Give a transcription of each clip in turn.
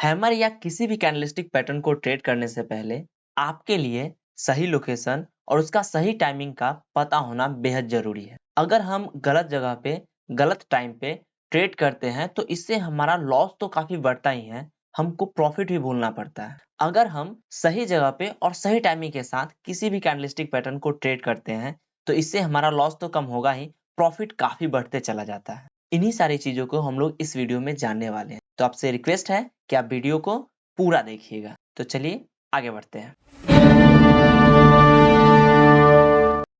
Hammer या किसी भी कैंडलस्टिक पैटर्न को ट्रेड करने से पहले आपके लिए सही लोकेशन और उसका सही टाइमिंग का पता होना बेहद जरूरी है। अगर हम गलत जगह पे गलत टाइम पे ट्रेड करते हैं तो इससे हमारा लॉस तो काफी बढ़ता ही है, हमको प्रॉफिट भी भूलना पड़ता है। अगर हम सही जगह पे और सही टाइमिंग के साथ किसी भी कैंडलस्टिक पैटर्न को ट्रेड करते हैं तो इससे हमारा लॉस तो कम होगा ही, प्रॉफिट काफी बढ़ते चला जाता है। इन्हीं सारी चीजों को हम लोग इस वीडियो में जानने वाले हैं, तो आपसे रिक्वेस्ट है कि आप वीडियो को पूरा देखिएगा। तो चलिए आगे बढ़ते हैं।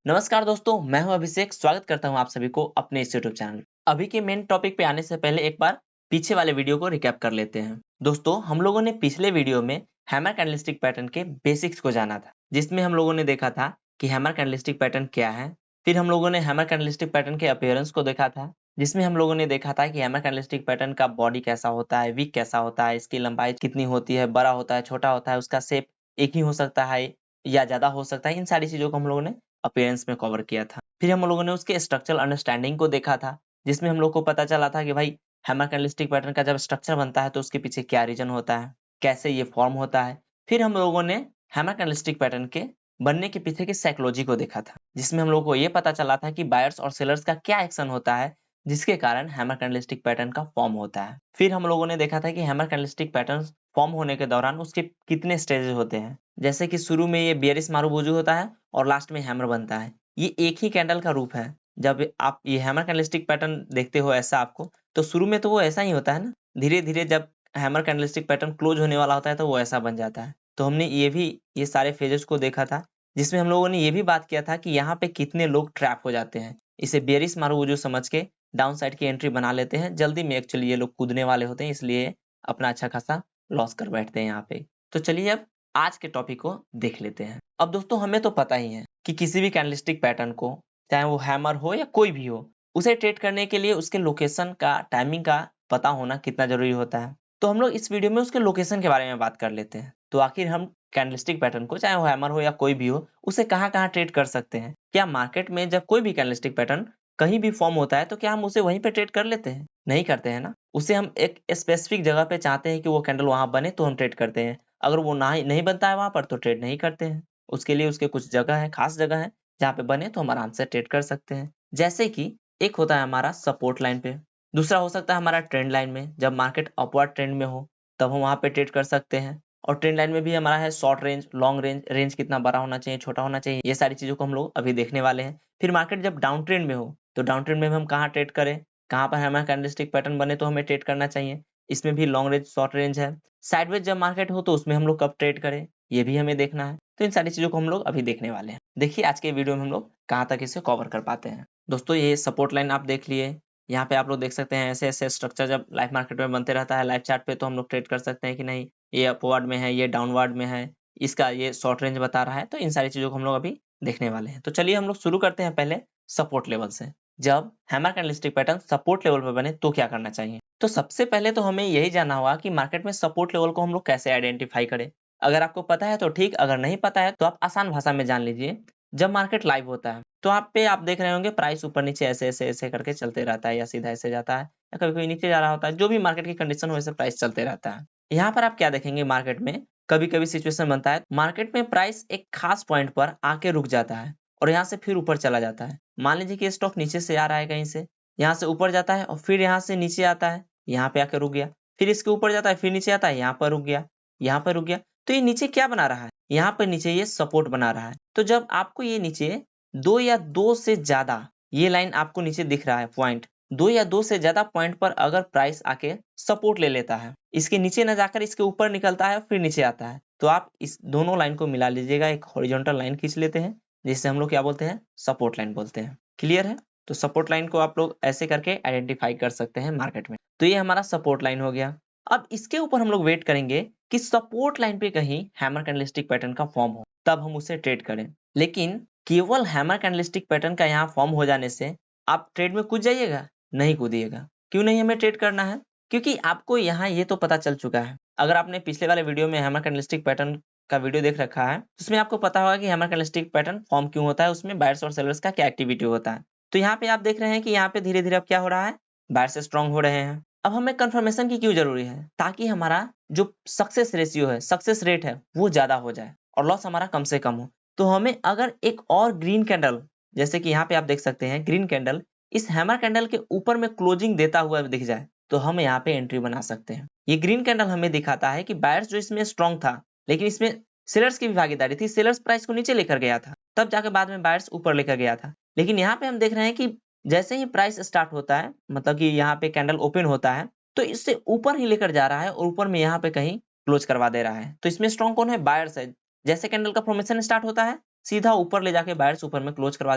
नमस्कार दोस्तों, मैं हूं अभिषेक। स्वागत करता हूं आप सभी को अपने इस यूट्यूब चैनल। अभी के मेन टॉपिक पे आने से पहले एक बार पीछे वाले वीडियो को रिकैप कर लेते हैं। दोस्तों, हम लोगों ने पिछले वीडियो में हैमर कैंडलस्टिक पैटर्न के बेसिक्स को जाना था, जिसमें हम लोगों ने देखा था कि हैमर कैंडलस्टिक पैटर्न क्या है। फिर हम लोगों ने हैमर कैंडलस्टिक पैटर्न के अपीयरेंस को देखा था, जिसमें हम लोगों ने देखा था कि हैमर कैंडलस्टिक पैटर्न का बॉडी कैसा होता है, वीक कैसा होता है, इसकी लंबाई कितनी होती है, बड़ा होता है, छोटा होता है, उसका शेप एक ही हो सकता है या ज्यादा हो सकता है। इन सारी चीजों को हम लोगों ने अपीयरेंस में कवर किया था। फिर हम लोगों ने उसके स्ट्रक्चरल अंडरस्टैंडिंग को देखा था, जिसमें हम लोग को पता चला था कि भाई हैमर कैंडलस्टिक पैटर्न का जब स्ट्रक्चर बनता है तो उसके पीछे क्या रीजन होता है, कैसे ये फॉर्म होता है। फिर हम लोगों ने हैमर कैंडलस्टिक पैटर्न के बनने के पीछे की साइकोलॉजी को देखा था, जिसमें हम लोगों को ये पता चला था कि बायर्स और सेलर्स का क्या एक्शन होता है जिसके कारण हैमर कैंडलस्टिक पैटर्न का फॉर्म होता है। फिर हम लोगों ने देखा था कि हैमर कैंडलस्टिक पैटर्न फॉर्म होने के दौरान उसके कितने स्टेजेस होते हैं, जैसे कि शुरू में ये बेयरिश मारूबोजू होता है और लास्ट में हैमर बनता है। ये एक ही कैंडल का रूप है। जब आप ये हैमर कैंडलस्टिक पैटर्न देखते हो ऐसा आपको, तो शुरू में तो वो ऐसा ही होता है ना, धीरे धीरे जब हैमर कैंडलस्टिक पैटर्न क्लोज होने वाला होता है तो वो ऐसा बन जाता है। तो हमने ये सारे फेजेस को देखा था, जिसमें हम लोगों ने ये भी बात किया था कि यहाँ पे कितने लोग ट्रैप हो जाते हैं, इसे बेयरिश मारूबोजू समझ के डाउन साइड की एंट्री बना लेते हैं। जल्दी में एक्चुअली ये लोग कूदने वाले होते हैं, इसलिए अपना अच्छा खासा लॉस कर बैठते हैं यहाँ पे। तो चलिए अब आज के टॉपिक को देख लेते हैं। अब दोस्तों, हमें तो पता ही है कि किसी भी कैंडलस्टिक पैटर्न को, चाहे वो हैमर हो या कोई भी हो, उसे ट्रेड करने के लिए उसके लोकेशन का, टाइमिंग का पता होना कितना जरूरी होता है। तो हम लोग इस वीडियो में उसके लोकेशन के बारे में बात कर लेते हैं। तो आखिर हम कैंडलस्टिक पैटर्न को, चाहे वो हैमर हो या कोई भी हो, उसे कहाँ कहाँ ट्रेड कर सकते हैं। क्या मार्केट में जब कोई भी कैंडलस्टिक पैटर्न कहीं भी फॉर्म होता है तो क्या हम उसे वहीं पे ट्रेड कर लेते हैं? नहीं करते हैं ना। उसे हम एक स्पेसिफिक जगह पे चाहते हैं कि वो कैंडल वहां बने तो हम ट्रेड करते हैं। अगर वो ना ही नहीं बनता है वहां पर तो ट्रेड नहीं करते हैं। उसके लिए उसके कुछ जगह है, खास जगह है, जहाँ पे बने तो हम आराम से ट्रेड कर सकते हैं। जैसे कि एक होता है हमारा सपोर्ट लाइन पे, दूसरा हो सकता है हमारा ट्रेंड लाइन में, जब मार्केट अपवर्ड ट्रेंड में हो तब हम वहां पे ट्रेड कर सकते हैं। और ट्रेंड लाइन में भी हमारा है short range, long range, range कितना बड़ा होना चाहिए, छोटा होना चाहिए, ये सारी चीजों को हम लोग अभी देखने वाले हैं। फिर मार्केट जब डाउन ट्रेंड में हो तो डाउन ट्रेंड में हम कहाँ ट्रेड करें, कहाँ पर हमारा कैंडलस्टिक पैटर्न बने तो हमें ट्रेड करना चाहिए। इसमें भी लॉन्ग रेंज, शॉर्ट रेंज है। साइडवेज जब मार्केट हो तो उसमें हम लोग कब ट्रेड करें, ये भी हमें देखना है। तो इन सारी चीजों को हम लोग अभी देखने वाले हैं। देखिए आज के वीडियो में हम लोग कहाँ तक इसे कवर कर पाते हैं। दोस्तों, ये सपोर्ट लाइन आप देख लिए। यहाँ पे आप लोग देख सकते हैं ऐसे ऐसे स्ट्रक्चर जब लाइव मार्केट में बनते रहता है, लाइव चार्ट पे, तो हम लोग ट्रेड कर सकते हैं कि नहीं ये अपवर्ड में है, ये डाउनवर्ड में है, इसका ये शॉर्ट रेंज बता रहा है। तो इन सारी चीजों को हम लोग अभी देखने वाले हैं। तो चलिए हम लोग शुरू करते हैं पहले सपोर्ट लेवल से। जब hammer candlestick pattern support level पर बने तो क्या करना चाहिए? तो सबसे पहले तो हमें यही जानना होगा कि मार्केट में सपोर्ट लेवल को हम लोग कैसे आइडेंटिफाई करें। अगर आपको पता है तो ठीक, अगर नहीं पता है तो आप आसान भाषा में जान लीजिए। जब मार्केट लाइव होता है तो आप देख रहे होंगे प्राइस ऊपर नीचे ऐसे ऐसे ऐसे करके चलते रहता है, या सीधा ऐसे जाता है, या कभी कभी नीचे जा रहा होता है। जो भी मार्केट की कंडीशन हो, वैसे प्राइस चलते रहता है। यहाँ पर आप क्या देखेंगे, मार्केट में कभी कभी सिचुएशन बनता है, मार्केट में प्राइस एक खास पॉइंट पर आके रुक जाता है और यहाँ से फिर ऊपर चला जाता है। मान लीजिए कि स्टॉक नीचे से आ रहा है कहीं से, यहाँ से ऊपर जाता है और फिर यहाँ से नीचे आता है, यहाँ पे आके रुक गया, फिर इसके ऊपर जाता है, फिर नीचे आता है, यहाँ पर रुक गया, यहाँ पर रुक गया। तो ये नीचे क्या बना रहा है, यहाँ पर नीचे ये सपोर्ट बना रहा है। तो जब आपको ये नीचे दो या दो से ज्यादा, ये लाइन आपको नीचे दिख रहा है पॉइंट, दो या दो से ज्यादा पॉइंट पर अगर प्राइस आके सपोर्ट ले लेता है, इसके नीचे न जाकर इसके ऊपर निकलता है फिर नीचे आता है, तो आप इस दोनों लाइन को मिला लीजिएगा, एक हॉरिजॉन्टल लाइन खींच लेते हैं, जिससे हम लोग क्या बोलते हैं, सपोर्ट लाइन बोलते हैं। क्लियर है? तो सपोर्ट लाइन को आप लोग ऐसे करके आइडेंटिफाई कर सकते हैं मार्केट में। तो ये हमारा सपोर्ट लाइन हो गया। अब इसके ऊपर हम लोग वेट करेंगे कि सपोर्ट लाइन पे कहीं हैमर कैंडलस्टिक पैटर्न का फॉर्म हो, तब हम उसे ट्रेड करें। लेकिन केवल हैमर कैंडलस्टिक पैटर्न का यहाँ फॉर्म हो जाने से आप ट्रेड में कूद जाइएगा? नहीं कूदिएगा। क्यों नहीं हमें ट्रेड करना है? क्योंकि आपको यहाँ ये तो पता चल चुका है, अगर आपने पिछले वाले वीडियो में हैमर कैंडलस्टिक पैटर्न का वीडियो देख रखा है, उसमें आपको पता होगा कि हैमर कैंडलस्टिक पैटर्न फॉर्म क्यों होता है, उसमें बायर्स और सेलर्स का क्या एक्टिविटी होता है। तो यहाँ पे आप देख रहे हैं कि यहाँ पे धीरे धीरे अब क्या हो रहा है, बायर्स स्ट्रांग हो रहे हैं, अब हमें कंफर्मेशन की क्यों जरूरी है? ताकि हमारा जो सक्सेस रेशियो है, सक्सेस रेट है, वो ज्यादा हो जाए और लॉस हमारा कम से कम हो। तो हमें अगर एक और ग्रीन कैंडल, जैसे कि यहाँ पे आप देख सकते हैं ग्रीन कैंडल, इस हैमर कैंडल के ऊपर में क्लोजिंग देता हुआ दिख जाए तो हम यहाँ पे एंट्री बना सकते हैं। ये ग्रीन कैंडल हमें दिखाता है कि बायर्स जो इसमें स्ट्रॉन्ग था, लेकिन इसमें सेलर्स की भी भागीदारी थी, सेलर्स प्राइस को नीचे लेकर गया था, तब जाके बाद में बायर्स ऊपर लेकर गया था। लेकिन यहाँ पे हम देख रहे हैं कि जैसे ही प्राइस स्टार्ट होता है, मतलब कि यहाँ पे कैंडल ओपन होता है, तो इससे ऊपर ही लेकर जा रहा है और ऊपर में यहाँ पे कहीं क्लोज करवा दे रहा है। तो इसमें स्ट्रॉन्ग कौन है? बायर्स है। जैसे कैंडल का फॉर्मेशन स्टार्ट होता है, सीधा ऊपर ले जाके बायर्स ऊपर में क्लोज करवा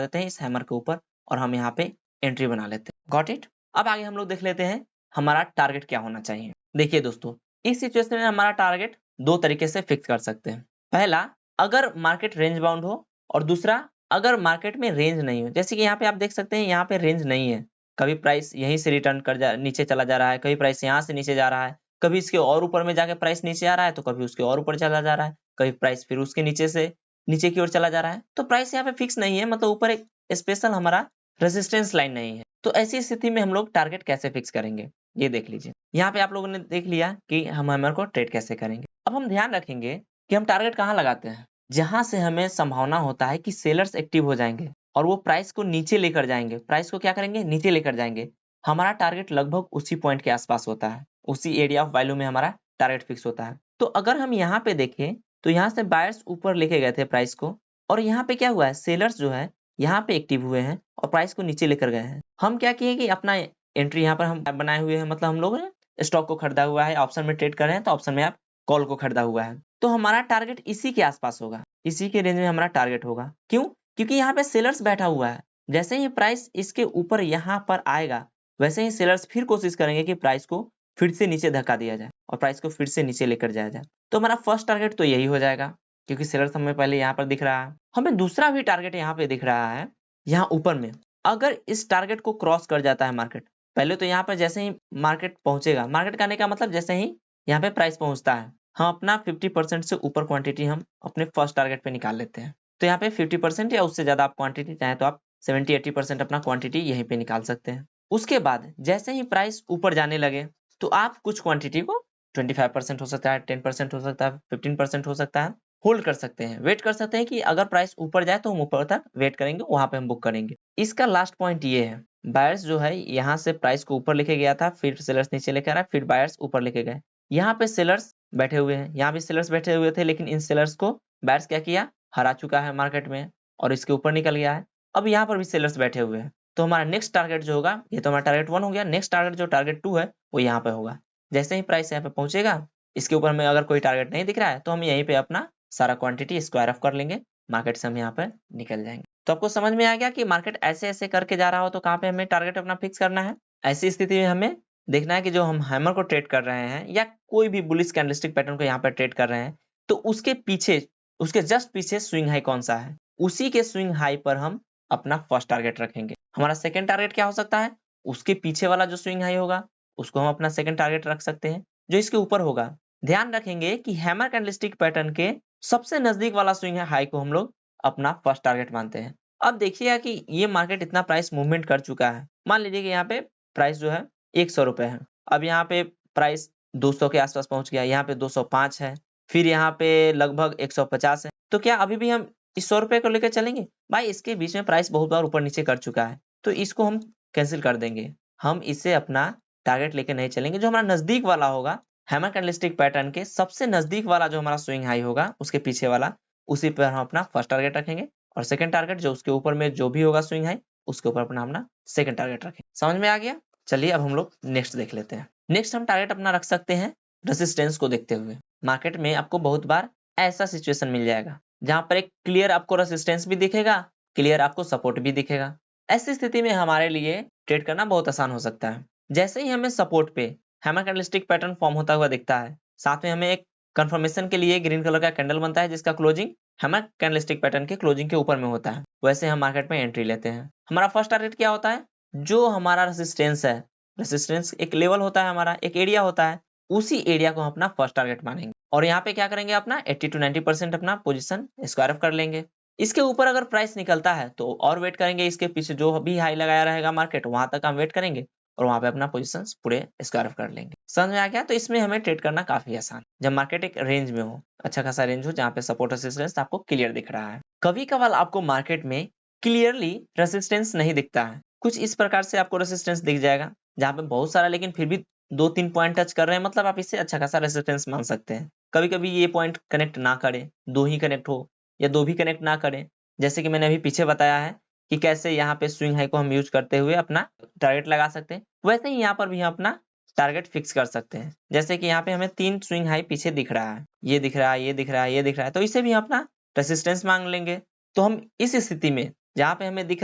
देते हैं इस हैमर के ऊपर और हम यहाँ पे एंट्री बना लेते हैं। Got it? अब आगे हम लोग देख लेते हैं हमारा टारगेट क्या होना चाहिए। देखिए दोस्तों, इस सिचुएशन में हमारा टारगेट दो तरीके से फिक्स कर सकते हैं। पहला, अगर मार्केट रेंज बाउंड हो, और दूसरा, अगर मार्केट में रेंज नहीं हो। जैसे कि यहाँ पे आप देख सकते हैं, यहाँ पे रेंज नहीं है, कभी प्राइस यहीं से रिटर्न कर जा नीचे चला जा रहा है, कभी प्राइस यहाँ से नीचे जा रहा है, कभी इसके और ऊपर में जाके प्राइस नीचे आ रहा है, तो कभी उसके और ऊपर चला जा रहा है, कभी प्राइस फिर उसके नीचे से नीचे की ओर चला जा रहा है। तो प्राइस यहाँ पे फिक्स नहीं है, मतलब ऊपर एक स्पेशल हमारा रेजिस्टेंस लाइन नहीं है। तो ऐसी स्थिति में हम लोग टारगेट कैसे फिक्स करेंगे, ये देख लीजिए। यहाँ पे आप लोगों ने देख लिया कि हम हैमर को ट्रेड कैसे करेंगे। अब हम ध्यान रखेंगे कि हम टारगेट कहाँ लगाते हैं, जहां से हमें संभावना होता है कि सेलर्स एक्टिव हो जाएंगे और वो प्राइस को नीचे लेकर जाएंगे। प्राइस को क्या करेंगे? नीचे लेकर जाएंगे। हमारा टारगेट लगभग उसी पॉइंट के आसपास होता है, उसी एरिया ऑफ वैल्यू में हमारा टारगेट फिक्स होता है। तो अगर हम यहाँ पे देखें तो यहाँ से बायर्स ऊपर लेके गए थे प्राइस को, और यहाँ पे क्या हुआ है, सेलर्स जो है यहाँ पे एक्टिव हुए हैं और प्राइस को नीचे लेकर गए हैं। हम क्या किए कि अपना एंट्री यहाँ पर हम बनाए हुए हैं, मतलब हम लोग ने स्टॉक को खरीदा हुआ है, ऑप्शन में ट्रेड कर रहे हैं, तो ऑप्शन में आप कॉल को खरीदा हुआ है। तो हमारा टारगेट इसी के आसपास होगा, इसी के रेंज में हमारा टारगेट होगा। क्यों? क्योंकि यहाँ पे सेलर्स बैठा हुआ है। जैसे ही प्राइस इसके ऊपर यहाँ पर आएगा, वैसे ही सेलर्स फिर कोशिश करेंगे कि प्राइस को फिर से नीचे धक्का दिया जाए और प्राइस को फिर से नीचे लेकर जाया जाए। तो हमारा फर्स्ट टारगेट तो यही हो जाएगा, क्योंकि सेलर्स हमें पहले यहाँ पर दिख रहा है। हमें दूसरा भी टारगेट यहाँ पे दिख रहा है, यहाँ ऊपर में। अगर इस टारगेट को क्रॉस कर जाता है मार्केट, पहले तो यहाँ पर जैसे ही मार्केट पहुंचेगा, मार्केट का आने का मतलब जैसे ही यहाँ पे प्राइस पहुंचता है, हम अपना 50% से ऊपर क्वांटिटी हम अपने फर्स्ट टारगेट पे निकाल लेते हैं। तो यहाँ पे 50% या उससे ज्यादा आप क्वांटिटी चाहे तो आप 70-80% अपना क्वांटिटी यहीं पे निकाल सकते हैं। उसके बाद जैसे ही प्राइस ऊपर जाने लगे, तो आप कुछ क्वांटिटी को 25% हो सकता है, 10% हो सकता है, 15% हो सकता है, होल्ड कर सकते हैं, वेट कर सकते हैं कि अगर प्राइस ऊपर जाए तो हम ऊपर तक वेट करेंगे, वहां पे हम बुक करेंगे। इसका लास्ट पॉइंट ये है, बायर्स जो है यहाँ से प्राइस को ऊपर लेके गया था, फिर सेलर्स नीचे लेके आ रहा है, फिर बायर्स ऊपर लेके गए। यहाँ पे सेलर्स बैठे हुए हैं, यहाँ भी सेलर्स बैठे हुए थे, लेकिन इन सेलर्स को बायर्स क्या किया? हरा चुका है मार्केट में और इसके ऊपर निकल गया है। अब यहाँ पर भी सेलर्स बैठे हुए हैं। तो हमारा नेक्स्ट टारगेट जो होगा, ये तो हमारा टारगेट 1 हो गया, नेक्स्ट टारगेट जो टारगेट 2 है वो यहाँ पे होगा। जैसे ही प्राइस यहाँ पे पहुंचेगा, इसके ऊपर में अगर कोई टारगेट नहीं दिख रहा है, तो हम यहीं पे अपना सारा क्वांटिटी स्क्वायर ऑफ कर लेंगे, मार्केट से हम यहाँ पर निकल जाएंगे। तो आपको समझ में आ गया कि मार्केट ऐसे ऐसे करके जा रहा हो तो कहाँ पे हमें टारगेट अपना फिक्स करना है। ऐसी स्थिति में हमें देखना है कि जो हम हैमर को ट्रेड कर रहे हैं या कोई भी बुलिश कैंडलस्टिक पैटर्न को यहाँ पर ट्रेड कर रहे हैं, तो उसके पीछे, उसके जस्ट पीछे स्विंग हाई कौन सा है, उसी के स्विंग हाई पर हम अपना फर्स्ट टारगेट रखेंगे। हमारा सेकंड टारगेट क्या हो सकता है? उसके पीछे वाला जो स्विंग हाई होगा उसको हम अपना सेकंड टारगेट रख सकते हैं, जो इसके ऊपर होगा। ध्यान रखेंगे कि हैमर कैंडलस्टिक पैटर्न के सबसे नजदीक वाला स्विंग हाई को हम लोग अपना फर्स्ट टारगेट मानते हैं। अब देखिएगा कि ये मार्केट इतना प्राइस मूवमेंट कर चुका है। मान लीजिए कि यहाँ पे प्राइस जो है 100 रुपए है, अब यहाँ पे प्राइस 200 के आसपास पहुंच गया, यहाँ पे 205 है, फिर यहाँ पे लगभग 150 है। तो क्या अभी भी हम इस 100 रुपए को लेकर चलेंगे? भाई इसके बीच में प्राइस बहुत बार ऊपर नीचे कर चुका है, तो इसको हम कैंसिल कर देंगे। हम इसे अपना टारगेट लेकर नहीं चलेंगे। जो हमारा नजदीक वाला होगा, हैमर कैंडलस्टिक पैटर्न के सबसे नजदीक वाला जो हमारा स्विंग हाई होगा, उसके पीछे वाला, उसी पर हम अपना फर्स्ट टारगेट रखेंगे, और सेकंड टारगेट जो उसके ऊपर में जो भी होगा स्विंग हाई, उसके ऊपर अपना सेकंड टारगेट रखें। समझ में आ गया? चलिए अब हम लोग नेक्स्ट देख लेते हैं। नेक्स्ट हम टारगेट अपना रख सकते हैं रेसिस्टेंस को देखते हुए। मार्केट में आपको बहुत बार ऐसा सिचुएशन मिल जाएगा जहां पर एक क्लियर आपको रेसिस्टेंस भी दिखेगा, क्लियर आपको सपोर्ट भी दिखेगा। ऐसी स्थिति में हमारे लिए ट्रेड करना बहुत आसान हो सकता है। जैसे ही हमें सपोर्ट पे हैमर कैंडलस्टिक पैटर्न फॉर्म होता हुआ दिखता है, साथ में हमें एक कंफर्मेशन के लिए ग्रीन कलर का कैंडल बनता है जिसका क्लोजिंग हैमर कैंडलस्टिक पैटर्न के क्लोजिंग के ऊपर में होता है, वैसे हम मार्केट में एंट्री लेते हैं। हमारा फर्स्ट टारगेट क्या होता है? जो हमारा रेसिस्टेंस है, रेसिस्टेंस एक लेवल होता है, हमारा एक एरिया होता है, उसी एरिया को हम अपना फर्स्ट टारगेट मानेंगे और यहाँ पे क्या करेंगे? अपना 80-90% अपना पोजीशन स्क्वायर ऑफ कर लेंगे। इसके ऊपर अगर प्राइस निकलता है तो और वेट करेंगे, इसके पीछे जो भी हाई लगाया रहेगा मार्केट, वहां तक हम वेट करेंगे, और वहां पे अपना पोजीशन पूरे स्क्वायर कर लेंगे। समझ में आ गया? तो इसमें हमें ट्रेड करना काफी आसान, जब मार्केट एक रेंज में हो, अच्छा खासा रेंज हो, जहाँ पे सपोर्ट रेसिस्टेंस आपको क्लियर दिख रहा है। कभी कभार आपको मार्केट में क्लियरली रेसिस्टेंस नहीं दिखता है, कुछ इस प्रकार से आपको रेसिस्टेंस दिख जाएगा, जहाँ पे बहुत सारा लेकिन फिर भी 2-3 पॉइंट टच कर रहे हैं, मतलब आप इससे अच्छा खासा रेसिस्टेंस मान सकते हैं। कभी कभी ये पॉइंट कनेक्ट ना करे, 2 ही कनेक्ट हो या 2 भी कनेक्ट ना करें, जैसे कि मैंने अभी पीछे बताया है कि कैसे यहाँ पे स्विंग हाई को हम यूज करते हुए अपना टारगेट लगा सकते हैं, वैसे ही यहाँ पर भी हम अपना टारगेट फिक्स कर सकते हैं। जैसे कि यहाँ पे हमें 3 स्विंग हाई पीछे दिख रहा है, ये दिख रहा है, ये दिख रहा है, ये दिख रहा है, तो इसे भी हम अपना रेसिस्टेंस मांग लेंगे। तो हम इस स्थिति में जहाँ पे हमें दिख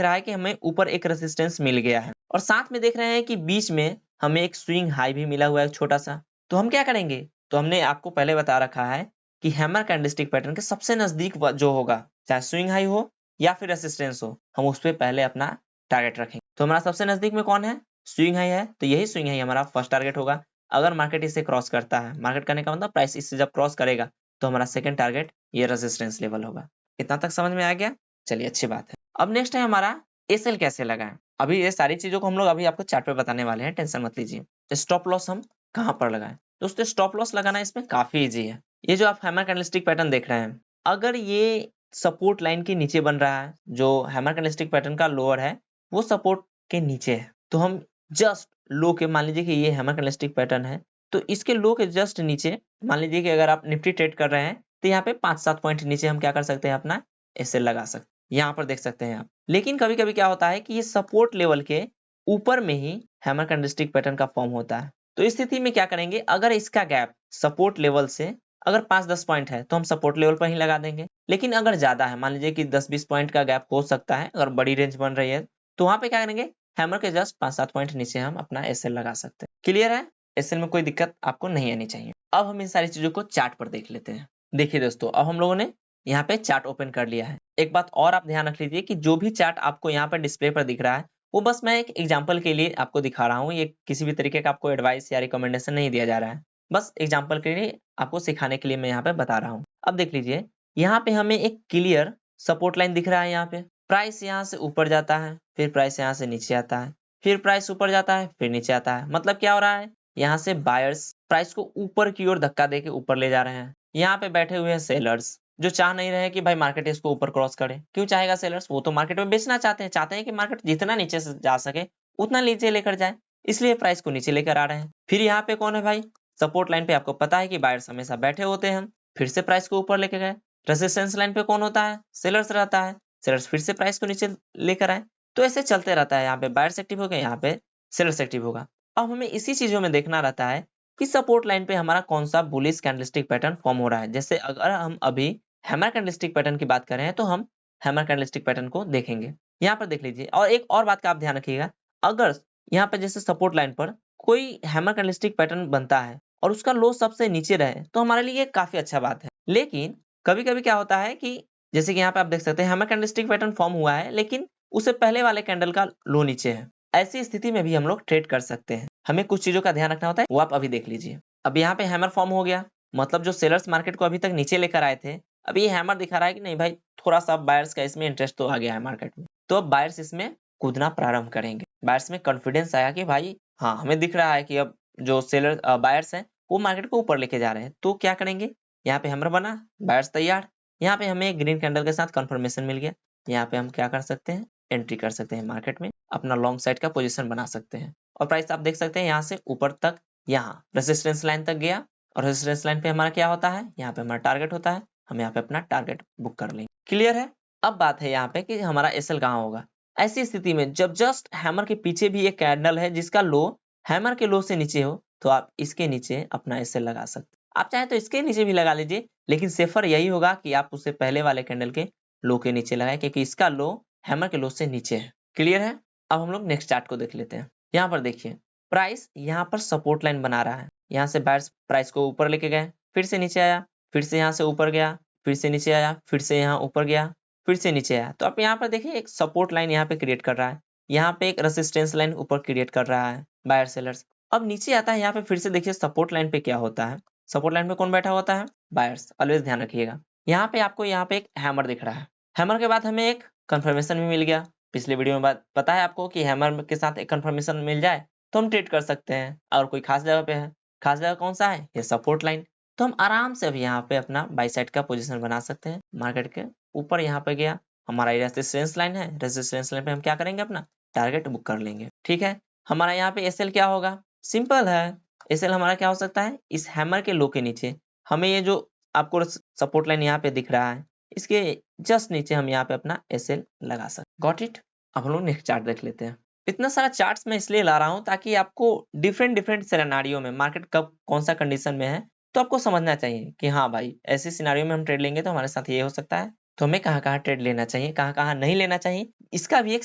रहा है कि हमें ऊपर एक रेसिस्टेंस मिल गया है और साथ में देख रहे हैं कि बीच में हमें एक स्विंग हाई भी मिला हुआ है छोटा सा, तो हम क्या करेंगे? तो हमने आपको पहले बता रखा है कि हैमर कैंडलस्टिक पैटर्न के सबसे नजदीक जो होगा, चाहे स्विंग हाई हो या फिर रेसिस्टेंस हो, हम उस पर पहले अपना टारगेट रखेंगे। तो हमारा सबसे नजदीक में कौन है? स्विंग हाई है, तो यही स्विंग हाई हमारा फर्स्ट टारगेट होगा। अगर मार्केट इसे क्रॉस करता है, मार्केट करने का मतलब प्राइस इससे जब क्रॉस करेगा, तो हमारा सेकंड टारगेट ये रेजिस्टेंस लेवल होगा। इतना तक समझ में आ गया? चलिए अच्छी बात है। अब नेक्स्ट है हमारा एसएल कैसे लगाएं। अभी ये सारी चीजों को हम लोग अभी आपको चार्ट पे बताने वाले हैं, टेंशन मत लीजिए। स्टॉप लॉस हम कहाँ पर लगाएं? दोस्तों स्टॉप लॉस लगाना इसमें काफी इजी है। ये जो आप हैमर कैंडलस्टिक पैटर्न देख रहे हैं, अगर ये सपोर्ट लाइन के नीचे बन रहा है, जो हैमर कैंडलस्टिक पैटर्न का लोअर है वो सपोर्ट के नीचे है, तो हम जस्ट लो के, मान लीजिए कि ये हैमर कैंडलस्टिक पैटर्न है, तो इसके लो के जस्ट नीचे मान लीजिए कि अगर आप निफ्टी ट्रेड कर रहे हैं, तो यहाँ पे 5-7 पॉइंट नीचे हम क्या कर सकते हैं? अपना एसएल लगा सकते हैं। यहाँ पर देख सकते हैं आप। लेकिन कभी कभी क्या होता है कि ये सपोर्ट लेवल के ऊपर में ही हैमर कैंडलस्टिक पैटर्न का फॉर्म होता है, तो इस स्थिति में क्या करेंगे? अगर इसका गैप सपोर्ट लेवल से अगर 5-10 पॉइंट है, तो हम सपोर्ट लेवल पर ही लगा देंगे। लेकिन अगर ज्यादा है, मान लीजिए कि 10-20 पॉइंट का गैप हो सकता है, अगर बड़ी रेंज बन रही है, तो वहां पे क्या करेंगे? हैमर के जस्ट 5-7 पॉइंट नीचे हम अपना एसएल लगा सकते हैं। क्लियर है? एसएल में कोई दिक्कत आपको नहीं आनी चाहिए। अब हम इन सारी चीजों को चार्ट पर देख लेते हैं। देखिए दोस्तों, अब हम लोगों ने यहाँ पे चार्ट ओपन कर लिया है। एक बात और आप ध्यान रख लीजिए कि जो भी चार्ट आपको यहाँ पर डिस्प्ले पर दिख रहा है, वो बस मैं एक एग्जांपल के लिए आपको दिखा रहा हूँ। ये किसी भी तरीके का आपको एडवाइस या रिकमेंडेशन नहीं दिया जा रहा है, बस एग्जांपल के लिए आपको सिखाने के लिए मैं यहाँ पे बता रहा हूँ। अब देख लीजिए, यहाँ पे हमें एक क्लियर सपोर्ट लाइन दिख रहा है। यहाँ पे प्राइस यहाँ से ऊपर जाता है, फिर प्राइस यहाँ से नीचे आता है, फिर प्राइस ऊपर जाता है, फिर नीचे आता है। मतलब क्या हो रहा है? यहाँ से बायर्स प्राइस को ऊपर की ओर धक्का देके ऊपर ले जा रहे हैं। यहाँ पे बैठे हुए हैं सेलर्स, जो चाह नहीं रहे कि भाई मार्केट इसको ऊपर क्रॉस करे। क्यों चाहेगा सेलर्स? वो तो मार्केट में बेचना चाहते हैं, चाहते हैं कि मार्केट जितना नीचे से जा सके उतना नीचे लेकर जाए, इसलिए प्राइस को नीचे लेकर आ रहे हैं। फिर यहाँ पे कौन है भाई? सपोर्ट लाइन पे आपको पता है कि बायर्स हमेशा बैठे होते हैं, फिर से प्राइस को ऊपर लेके गए। रेजिस्टेंस लाइन पे कौन होता है? सेलर्स रहता है, सेलर्स फिर से प्राइस को नीचे लेकर आए। तो ऐसे चलते रहता है, यहाँ पे बायर्स एक्टिव हो गए, यहाँ पे सेलर्स एक्टिव होगा। अब हमें इसी चीजों में देखना रहता है कि सपोर्ट लाइन पे हमारा कौन सा बुलिश कैंडलस्टिक पैटर्न फॉर्म हो रहा है। जैसे अगर हम अभी हैमर कैंडलस्टिक पैटर्न की बात कर रहे हैं, तो हम हैमर कैंडलस्टिक पैटर्न को देखेंगे। यहाँ पर देख लीजिए, और एक और बात का आप ध्यान रखिएगा, अगर यहाँ पर जैसे सपोर्ट लाइन पर कोई हैमर कैंडलस्टिक पैटर्न बनता है और उसका लो सबसे नीचे रहे, तो हमारे लिए काफी अच्छा बात है। लेकिन कभी कभी क्या होता है कि जैसे कि यहाँ पे आप देख सकते हैं हैमर कैंडलस्टिक पैटर्न फॉर्म हुआ है, लेकिन उससे पहले वाले कैंडल का लो नीचे है। ऐसी स्थिति में भी हम लोग ट्रेड कर सकते हैं। हमें कुछ चीजों का ध्यान रखना होता है, वो आप अभी देख लीजिए। अब यहाँ पे हैमर फॉर्म हो गया, मतलब जो सेलर्स मार्केट को अभी तक नीचे लेकर आए थे, अभी ये हैमर दिखा रहा है कि नहीं भाई, थोड़ा सा बायर्स का इसमें इंटरेस्ट तो आ गया है मार्केट में, तो अब बायर्स इसमें कूदना प्रारंभ करेंगे। बायर्स में कॉन्फिडेंस आया कि भाई हाँ, हमें दिख रहा है कि अब जो सेलर बायर्स हैं वो मार्केट को ऊपर लेके जा रहे हैं, तो क्या करेंगे? यहाँ पे हैमर बना, बायर्स तैयार, यहाँ पे हमें ग्रीन कैंडल के साथ कंफर्मेशन मिल गया। यहाँ पे हम क्या कर सकते हैं? एंट्री कर सकते हैं मार्केट में, अपना लॉन्ग साइड का पोजीशन बना सकते हैं। और प्राइस आप देख सकते हैं यहाँ से ऊपर तक, यहाँ रेजिस्टेंस लाइन तक गया, और रेजिस्टेंस लाइन पे हमारा क्या होता है? यहाँ पे हमारा टारगेट होता है, हम यहाँ पे अपना टारगेट बुक कर लेंगे। क्लियर है? अब बात है यहाँ पे कि हमारा एसएल कहाँ होगा। ऐसी स्थिति में जब जस्ट हैमर के पीछे भी एक कैंडल है जिसका लो हैमर के लो से नीचे हो, तो आप इसके नीचे अपना एसएल लगा सकते हैं। आप चाहे तो इसके नीचे भी लगा लीजिए, लेकिन सेफर यही होगा कि आप उससे पहले वाले कैंडल के लो के नीचे लगाए, क्योंकि इसका लो हैमर के लो से नीचे है। क्लियर है? अब हम लोग नेक्स्ट चार्ट को देख लेते हैं। यहाँ पर देखिए, प्राइस यहाँ पर सपोर्ट लाइन बना रहा है। यहाँ से बायर्स प्राइस को ऊपर लेके गए, फिर से नीचे आया, फिर से यहाँ से ऊपर गया, फिर से नीचे आया, फिर से यहाँ ऊपर गया, फिर से नीचे आया। तो आप यहाँ पर देखिए एक सपोर्ट लाइन यहाँ पे क्रिएट कर रहा है, यहाँ पे एक रेसिस्टेंस लाइन ऊपर क्रिएट कर रहा है बायर सेलर्स। अब नीचे आता है, यहाँ पे फिर से देखिए सपोर्ट लाइन पे क्या होता है। सपोर्ट लाइन पे कौन बैठा होता है? बायर्स। ऑलवेज ध्यान रखिएगा। यहाँ पे आपको यहाँ पे एक हैमर दिख रहा है। हैमर के बाद हमें एक कंफर्मेशन भी मिल गया। पिछले वीडियो में बात पता है आपको कि हैमर के साथ एक कंफर्मेशन मिल जाए तो हम ट्रेड कर सकते हैं। अगर कोई खास जगह पे है, खास जगह कौन सा है, ये सपोर्ट लाइन, तो हम आराम से अब यहाँ पे अपना बाई साइड का पोजीशन बना सकते हैं। मार्केट के ऊपर यहाँ पे गया, हमारा रेजिस्टेंस लाइन है, रेजिस्टेंस लाइन पे हम क्या करेंगे, अपना टारगेट बुक कर लेंगे। ठीक है, हमारा यहाँ पे एसएल क्या होगा, सिंपल है। एसएल हमारा क्या हो सकता है, इस हैमर के लो के नीचे हमें ये जो आपको सपोर्ट लाइन यहाँ पे दिख रहा है, इसके जस्ट नीचे हम यहाँ पे अपना एसएल लगा सकते। Got it. अब हम लोग नेक्स्ट चार्ट देख लेते हैं। इतना सारा चार्ट्स मैं इसलिए ला रहा हूँ ताकि आपको डिफरेंट डिफरेंट सिनेरियो में मार्केट कब कौन सा कंडीशन में है तो आपको समझना चाहिए कि हाँ भाई, ऐसे सिनेरियो में हम ट्रेड लेंगे तो हमारे साथ ये हो सकता है, तो हमें कहाँ कहाँ ट्रेड लेना चाहिए, कहाँ कहाँ नहीं लेना चाहिए। इसका भी एक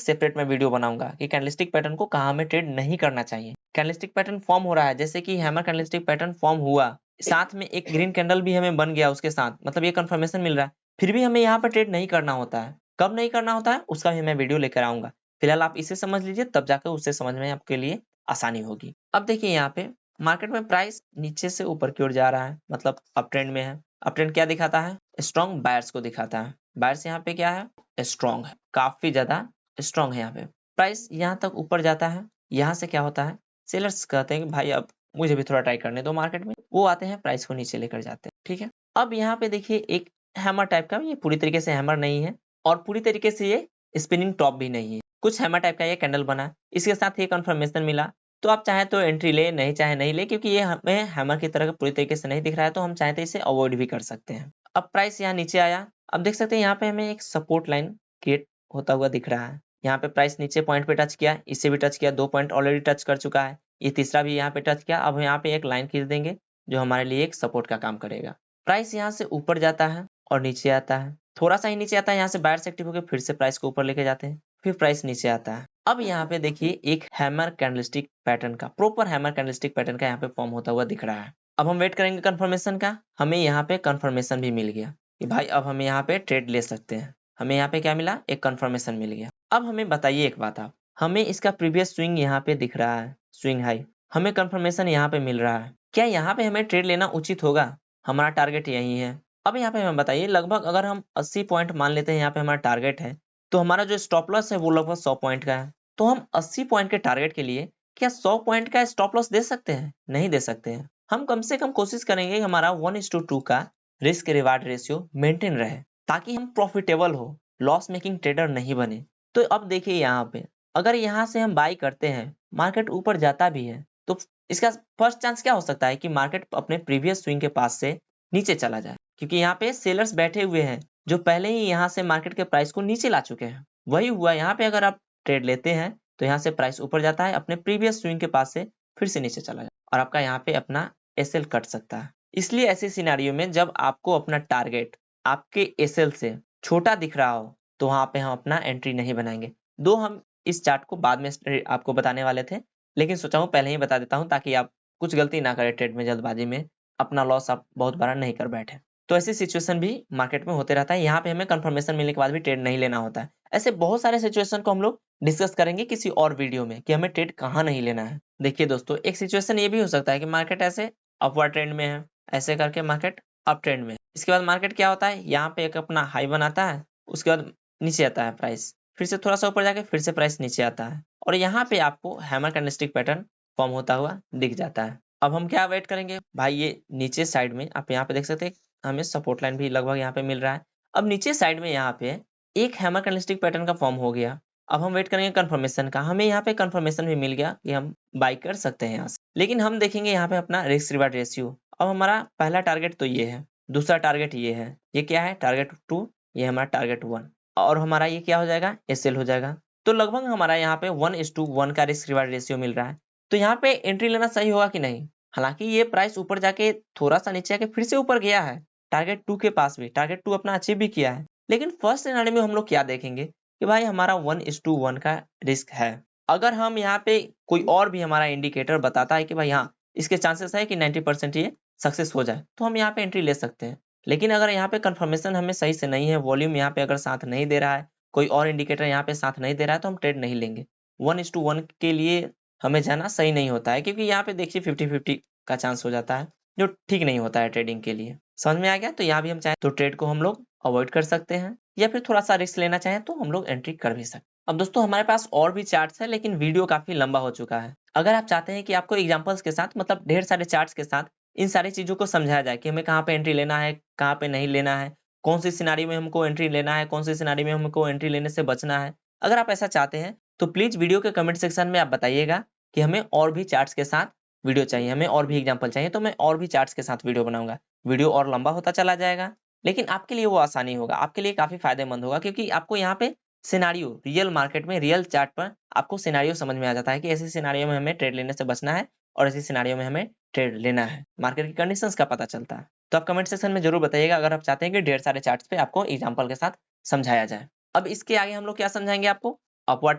सेपरेट मैं वीडियो बनाऊंगा कि कैंडलस्टिक पैटर्न को कहाँ हमें ट्रेड नहीं करना चाहिए। कैंडलस्टिक पैटर्न फॉर्म हो रहा है, जैसे कि हैमर कैंडलस्टिक पैटर्न फॉर्म हुआ, साथ में एक ग्रीन कैंडल भी हमें बन गया उसके साथ, मतलब ये कंफर्मेशन मिल रहा है, फिर भी हमें यहाँ पर ट्रेड नहीं करना होता है। कब नहीं करना होता है उसका भी मैं वीडियो लेकर आऊंगा। फिलहाल आप इसे समझ लीजिए, तब जाकर उससे समझ में आपके लिए आसानी होगी। अब देखिए यहाँ पे मार्केट में प्राइस नीचे से ऊपर की ओर जा रहा है, मतलब अप ट्रेंड में है। अप ट्रेंड क्या दिखाता है, स्ट्रॉन्ग बायर्स को दिखाता है। बायर्स यहाँ पे क्या है, स्ट्रॉन्ग है, काफी ज्यादा स्ट्रॉन्ग है। यहाँ पे प्राइस यहाँ तक ऊपर जाता है, यहाँ से क्या होता है, सेलर्स कहते हैं कि भाई अब मुझे भी थोड़ा ट्राई करने दो मार्केट में, वो आते हैं प्राइस को नीचे लेकर जाते हैं। ठीक है, अब यहाँ पे देखिए एक हैमर टाइप का, ये पूरी तरीके से हैमर नहीं है और पूरी तरीके से ये स्पिनिंग टॉप भी नहीं है, कुछ हैमर टाइप का ये कैंडल बना, इसके साथ ये कंफर्मेशन मिला, तो आप चाहे तो एंट्री ले, नहीं चाहे नहीं ले, क्योंकि ये हमें हैमर की तरह पूरी तरीके से नहीं दिख रहा है, तो हम चाहे तो इसे अवॉइड भी कर सकते हैं। अब प्राइस यहाँ नीचे आया, अब देख सकते हैं यहाँ पे हमें एक सपोर्ट लाइन क्रिएट होता हुआ दिख रहा है। यहाँ पे प्राइस नीचे पॉइंट पे टच किया, इससे भी टच किया, 2 पॉइंट ऑलरेडी टच कर चुका है, ये तीसरा भी यहाँ पे टच किया। अब यहाँ पे एक लाइन खींच देंगे जो हमारे लिए एक सपोर्ट का काम करेगा। प्राइस यहाँ से ऊपर जाता है और नीचे आता है, थोड़ा सा ही नीचे आता है, यहाँ से बायर्स एक्टिव होकर फिर से प्राइस को ऊपर लेके जाते हैं, फिर प्राइस नीचे आता है। अब यहाँ पे देखिए एक हैमर कैंडलस्टिक पैटर्न का, प्रॉपर हैमर कैंडलस्टिक पैटर्न का यहाँ पे फॉर्म होता हुआ दिख रहा है। अब हम वेट करेंगे कंफर्मेशन का, हमें यहाँ पे कंफर्मेशन भी मिल गया कि भाई अब हम यहाँ पे ट्रेड ले सकते हैं। हमें यहाँ पे क्या मिला, एक कंफर्मेशन मिल गया। अब हमें बताइए एक बात, आप हमें इसका प्रीवियस स्विंग यहाँ पे दिख रहा है, स्विंग हाई, हमें कंफर्मेशन यहाँ पे मिल रहा है, क्या यहाँ पे हमें ट्रेड लेना उचित होगा? हमारा टारगेट यही है। अब यहाँ पे हमें बताइए, लगभग अगर हम 80 पॉइंट मान लेते हैं यहाँ पे हमारा टारगेट है, तो हमारा जो स्टॉप लॉस है वो लगभग 100 पॉइंट का है। तो हम 80 पॉइंट के टारगेट के लिए क्या 100 पॉइंट का स्टॉप लॉस दे सकते हैं? नहीं दे सकते हैं। हम कम से कम कोशिश करेंगे कि हमारा 1:2 का रिस्क रिवार्ड रेशियो मेंटेन रहे, ताकि हम प्रॉफिटेबल हो, लॉस मेकिंग ट्रेडर नहीं बने। तो अब देखिए यहाँ पे अगर यहाँ से हम बाई करते हैं, मार्केट ऊपर जाता भी है, तो इसका फर्स्ट चांस क्या हो सकता है कि मार्केट अपने प्रीवियस स्विंग के पास से नीचे चला जाए, क्योंकि यहाँ पे सेलर्स बैठे हुए हैं जो पहले ही यहाँ से मार्केट के प्राइस को नीचे ला चुके हैं। वही हुआ यहाँ पे, अगर आप ट्रेड लेते हैं तो यहाँ से प्राइस ऊपर जाता है, अपने प्रीवियस स्विंग के पास से फिर से नीचे चला जाता है और आपका यहाँ पे अपना एसएल कट सकता है। इसलिए ऐसे सिनेरियो में जब आपको अपना टारगेट आपके एसएल से छोटा दिख रहा हो, तो वहां पे हम अपना एंट्री नहीं बनाएंगे। दो हम इस चार्ट को बाद में आपको बताने वाले थे, लेकिन सोचा हूँ पहले ही बता देता हूँ ताकि आप कुछ गलती ना करें ट्रेड में, जल्दबाजी में अपना लॉस आप बहुत बड़ा नहीं कर बैठे। तो ऐसी सिचुएशन भी मार्केट में होते रहता है, यहाँ पे हमें कंफर्मेशन मिलने के बाद भी ट्रेड नहीं लेना होता है। ऐसे बहुत सारे सिचुएशन को हम लोग डिस्कस करेंगे किसी और वीडियो में कि हमें ट्रेड कहाँ नहीं लेना है। देखिए दोस्तों, एक सिचुएशन ये भी हो सकता है कि मार्केट ऐसे अपवर्ड ट्रेंड में है, ऐसे करके मार्केट अप ट्रेंड में, इसके बाद मार्केट क्या होता है, यहाँ पे एक अपना हाई बनाता है, उसके बाद नीचे आता है प्राइस, फिर से थोड़ा सा ऊपर जाके फिर से प्राइस नीचे आता है, और यहाँ पे आपको हैमर कैंडलस्टिक पैटर्न फॉर्म होता हुआ दिख जाता है। अब हम क्या वेट करेंगे भाई, ये नीचे साइड में आप यहाँ पे देख सकते हैं हमें सपोर्ट लाइन भी लगभग यहाँ पे मिल रहा है। अब नीचे साइड में यहाँ पे एक हैमर कैंडलस्टिक पैटर्न का फॉर्म हो गया। अब हम वेट करेंगे कंफर्मेशन का, हमें यहाँ पे कंफर्मेशन भी मिल गया कि हम बाई कर सकते हैं यहाँ से, लेकिन हम देखेंगे यहाँ पे अपना रिस्क रिवार्ड रेशियो। अब हमारा पहला टारगेट तो ये है, दूसरा टारगेट ये है, ये क्या है टारगेट 2, ये हमारा टारगेट 1, और हमारा ये क्या हो जाएगा, एसएल हो जाएगा। तो लगभग हमारा यहाँ पे 1:1 का रिस्क रिवार्ड रेशियो मिल रहा है। तो यहाँ पे एंट्री लेना सही होगा कि नहीं? हालांकि ये प्राइस ऊपर जाके थोड़ा सा नीचे आके फिर से ऊपर गया है, टारगेट 2 के पास भी, टारगेट 2 अपना अचीव भी किया है, लेकिन फर्स्ट सिनेरियो में हम लोग क्या देखेंगे कि भाई हमारा 1:1 का रिस्क है। अगर हम यहाँ पे कोई और भी हमारा इंडिकेटर बताता है कि भाई हाँ इसके चांसेस है कि 90% ये सक्सेस हो जाए, तो हम यहाँ पे एंट्री ले सकते हैं। लेकिन अगर यहाँ पे कंफर्मेशन हमें सही से नहीं है, वॉल्यूम यहाँ पे अगर साथ नहीं दे रहा है, कोई और इंडिकेटर यहाँ पे साथ नहीं दे रहा है, तो हम ट्रेड नहीं लेंगे। 1:1 के लिए हमें जाना सही नहीं होता है, क्योंकि यहाँ पे देखिए 50-50 का चांस हो जाता है, जो ठीक नहीं होता है ट्रेडिंग के लिए। समझ में आ गया? तो यहाँ भी हम चाहें तो ट्रेड को हम लोग अवॉइड कर सकते हैं, या फिर थोड़ा सा रिस्क लेना चाहें तो हम लोग एंट्री कर भी सकते हैं। अब दोस्तों हमारे पास और भी चार्ट्स है, लेकिन वीडियो काफी लंबा हो चुका है। अगर आप चाहते हैं कि आपको एग्जांपल्स के साथ मतलब ढेर सारे चार्ट्स के साथ इन सारी चीजों को समझाया जाए कि हमें कहाँ पे एंट्री लेना है, कहाँ पे नहीं लेना है, कौन सी सिनारी में हमको एंट्री लेना है, कौन सी सिनारी में हमको एंट्री लेने से बचना है। अगर आप ऐसा चाहते हैं तो प्लीज वीडियो के कमेंट सेक्शन में आप बताइएगा कि हमें और भी चार्ट्स के साथ वीडियो चाहिए, हमें और भी एग्जाम्पल चाहिए, तो मैं और भी चार्ट्स के साथ वीडियो बनाऊंगा। वीडियो और लंबा होता चला जाएगा, लेकिन आपके लिए वो आसानी होगा, आपके लिए काफी फायदेमंद होगा, क्योंकि आपको यहाँ पे सिनेरियो रियल मार्केट में रियल चार्ट पर आपको सिनेरियो समझ में आ जाता है कि ऐसे सिनेरियो में हमें ट्रेड लेने से बचना है और ऐसे सिनेरियो में हमें ट्रेड लेना है। मार्केट की कंडीशंस का पता चलता है। तो आप कमेंट सेक्शन में जरूर बताइएगा अगर आप चाहते हैं कि ढेर सारे चार्ट्स पे आपको एग्जांपल के साथ समझाया जाए। अब इसके आगे हम लोग क्या समझाएंगे आपको, अपवर्ड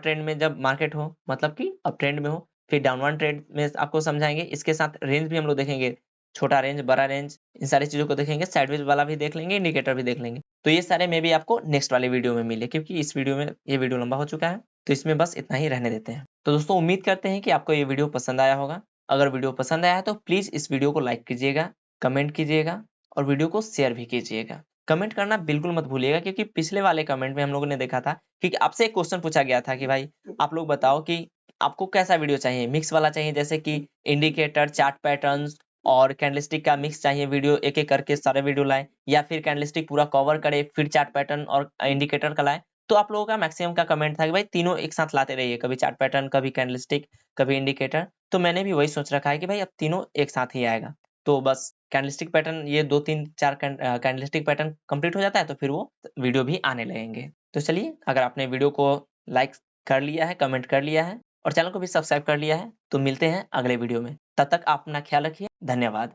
ट्रेंड में जब मार्केट हो, मतलब कि अप ट्रेंड में हो, फिर डाउनवर्ड ट्रेंड में आपको समझाएंगे। इसके साथ रेंज भी हम लोग देखेंगे, छोटा रेंज, बड़ा रेंज, इन सारी चीजों को देखेंगे। साइडवेज वाला भी देख लेंगे, इंडिकेटर भी देख लेंगे। तो ये सारे में भी आपको नेक्स्ट वाले वीडियो में मिले, क्योंकि इस वीडियो में ये वीडियो लंबा हो चुका है, तो इसमें बस इतना ही रहने देते हैं। तो दोस्तों उम्मीद करते हैं कि आपको ये वीडियो पसंद आया होगा। अगर वीडियो पसंद आया है तो प्लीज इस वीडियो को लाइक कीजिएगा, कमेंट कीजिएगा और वीडियो को शेयर भी कीजिएगा। कमेंट करना बिल्कुल मत भूलिएगा, क्योंकि पिछले वाले कमेंट में हम लोगों ने देखा था कि आपसे एक क्वेश्चन पूछा गया था कि भाई आप लोग बताओ कि आपको कैसा वीडियो चाहिए, मिक्स वाला चाहिए जैसे कि इंडिकेटर, चार्ट पैटर्न्स और कैंडलस्टिक का मिक्स चाहिए वीडियो, एक एक करके सारे वीडियो लाए, या फिर कैंडलस्टिक पूरा कवर करे फिर चार्ट पैटर्न और इंडिकेटर का लाए। तो आप लोगों का मैक्सिमम का कमेंट था कि भाई तीनों एक साथ लाते रहिए, कभी चार्ट पैटर्न, कभी कैंडलस्टिक, कभी इंडिकेटर। तो मैंने भी वही सोच रखा है कि भाई अब तीनों एक साथ ही आएगा। तो बस कैंडलस्टिक पैटर्न, ये 2 3 4 कैंडलस्टिक पैटर्न कंप्लीट हो जाता है तो फिर वो वीडियो भी आने लगेंगे। तो चलिए, अगर आपने वीडियो को लाइक कर लिया है, कमेंट कर लिया है और चैनल को भी सब्सक्राइब कर लिया है, तो मिलते हैं अगले वीडियो में। तब तक आप अपना ख्याल रखिए। धन्यवाद।